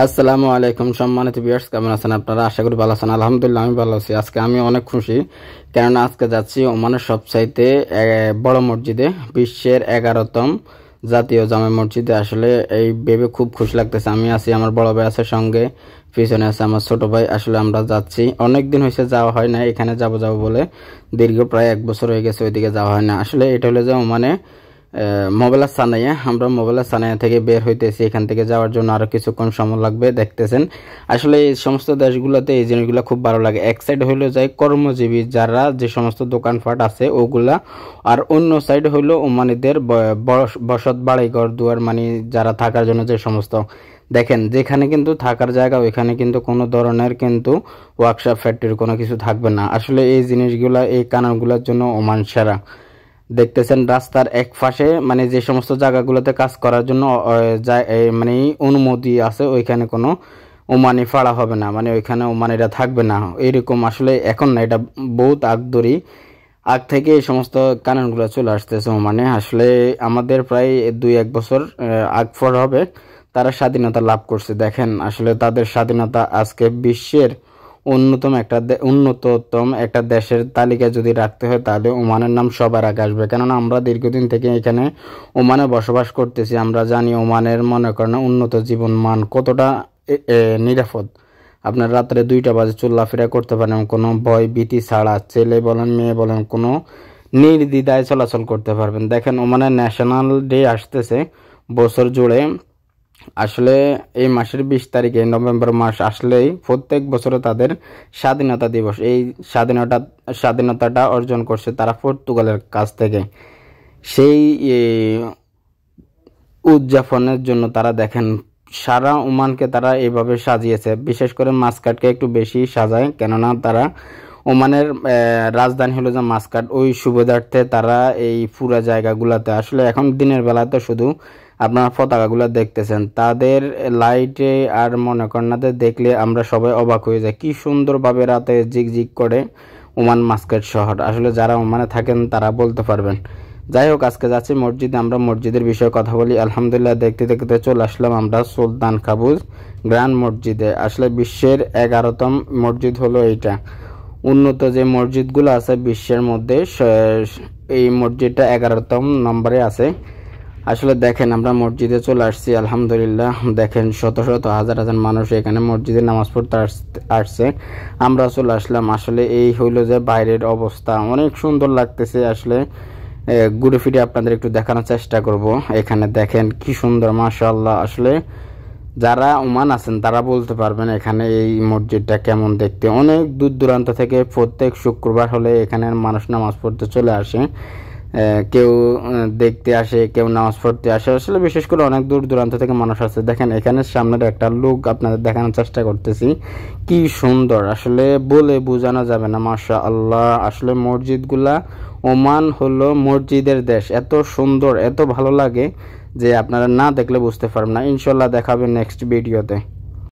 আসসালামু আলাইকুম সম্মানিত ভিউয়ার্স, কেমন আছেন আপনারা? আশা করি ভালো আছেন। আলহামদুলিল্লাহ আমি ভালো আছি। আজকে আমি অনেক খুশি, কেননা আজকে যাচ্ছি ওমানের সবচাইতে বড় মসজিদে, বিশ্বের 11তম জাতীয় জামে মসজিদে। আসলে এই ভেবে খুব খুশি লাগতেছে। আমি আছি, আমার বড় ভাই আছে সঙ্গে, পিছনে আছে আমার ছোট ভাই। আসলে আমরা যাচ্ছি, অনেক দিন হয়েছে যাওয়া হয় না। এখানে যাব বলে দীর্ঘ প্রায় 1 বছর হয়ে গেছে, ওইদিকে যাওয়া হয় না। আসলে এটা হলো যে ওমানে মোবাইলের সানাইয়া, আমরা মোবাইলের সানাইয়া থেকে বের হইতেছি। এখান থেকে যাওয়ার জন্য আরো কিছুক্ষণ সময় লাগবে, দেখতেছেন। আসলে এই সমস্ত দেশগুলোতে এই জিনিসগুলো খুব ভালো লাগে। এক সাইড হইলো যায় কর্মজীবী যারা, যে সমস্ত দোকানপাট আছে ওগুলা, আর অন্য সাইড হইলো ওমানিদের বসত বাড়ি ঘর দুয়ার, মানে যারা থাকার জন্য যে সমস্ত, দেখেন যেখানে কিন্তু থাকার জায়গা ওইখানে কিন্তু কোনো ধরনের কিন্তু ওয়ার্কশপ ফ্যাক্টরি কোনো কিছু থাকবে না। আসলে এই জিনিসগুলা, এই কারণগুলোর জন্য ওমান সেরা। দেখতেছেন রাস্তার এক পাশে, মানে যে সমস্ত জায়গাগুলোতে কাজ করার জন্য মানে অনুমতি আছে, ওইখানে কোনো ওমানি ফাড়া হবে না, মানে ওইখানে ওমানিরা থাকবে না এরকম। আসলে এখন না, এটা বহুত আগ থেকে এই সমস্ত কানুনগুলো চলে আসতেছে ওমানে। আসলে আমাদের প্রায় 2-1 বছর আগ পর হবে তারা স্বাধীনতা লাভ করছে। দেখেন আসলে তাদের স্বাধীনতা আজকে বিশ্বের উন্নততম একটা দেশের তালিকায় যদি রাখতে হয়, তাহলে ওমানের নাম সবার আগে আসবে। কেননা আমরা দীর্ঘদিন থেকে এখানে ওমানে বসবাস করতেছি। আমরা জানি ওমানের, মনে করেন, উন্নত জীবন মান কতটা নিরাপদ। আপনার রাত্রে 2টা বাজে চলাফেরা করতে পারেন কোনো ভয় ভীতি ছাড়া, ছেলে বলেন মেয়ে বলেন, কোনো নির্দ্বিধায় চলাচল করতে পারবেন। দেখেন ওমানের ন্যাশনাল ডে আসতেছে বছর জুড়ে। আসলে এই মাসের 20 তারিখে, নভেম্বর মাস আসলেই প্রত্যেক বছরে তাদের স্বাধীনতা দিবস। এই স্বাধীনতাটা অর্জন করছে তারা পর্তুগালের কাছ থেকে। সেই উদযাপনের জন্য তারা, দেখেন, সারা ওমানকে তারা এইভাবে সাজিয়েছে। বিশেষ করে মাস্কাটকে একটু বেশি সাজায়, কেননা তারা, ওমানের রাজধানী হলো যে মাস্কাট, ওই সুবিধার্থে তারা এই পুরা জায়গাগুলোতে, আসলে এখন দিনের বেলাতে শুধু আপনারা পতাকাগুলো দেখতেছেন, তাদের লাইটে আর মনে কর্নাতে দেখলে আমরা সবাই অবাক হয়ে যাই, কি সুন্দরভাবে রাতে জিগজিগ করে ওমান মাস্কাট শহর। আসলে যারা ওমানে থাকেন তারা বলতে পারবেন। যাই হোক, আজকে যাচ্ছি মসজিদে। আমরা মসজিদের বিষয়ে কথা বলি। আলহামদুলিল্লাহ, দেখতে দেখতে চলে আসলাম আমরা সুলতান কাবুস গ্র্যান্ড মসজিদে। আসলে বিশ্বের 11তম মসজিদ হলো এইটা। উন্নত যে মসজিদগুলো আছে বিশ্বের মধ্যে, এই মসজিদটা 11তম নম্বরে আছে। আসলে দেখেন আমরা মসজিদে চলে আসছি। আলহামদুলিল্লাহ, দেখেন শত শত হাজার হাজার মানুষ এখানে মসজিদে নামাজ পড়তে আসছে। আমরা চলে আসলাম। আসলে এই হইলো যে বাইরের অবস্থা, অনেক সুন্দর লাগতেছে। আসলে ঘুরে ফিরে আপনাদের একটু দেখানোর চেষ্টা করব। এখানে দেখেন কি সুন্দর, মাশাআল্লাহ। আসলে যারা ওমান আছেন তারা বলতে পারবেন এখানে এই মসজিদটা কেমন দেখতে। অনেক দূর দূরান্ত থেকে প্রত্যেক শুক্রবার হলে এখানে মানুষ নামাজ পড়তে চলে আসে। কেউ দেখতে আসে, কেউ নামাজ পড়তে আসে। আসলে বিশেষ করে অনেক দূর দূরান্ত থেকে মানুষ আসে। দেখেন এখানে সামনের একটা লুক আপনাদের দেখানোর চেষ্টা করতেছি, কি সুন্দর। আসলে বলে বোঝানো যাবে না, মাশাআল্লাহ। আসলে মসজিদগুলা, ওমান হলো মসজিদের দেশ। এত সুন্দর, এত ভালো লাগে যে আপনারা না দেখলে বুঝতে পারবেন না। ইনশাল্লাহ দেখাবে নেক্সট ভিডিওতে।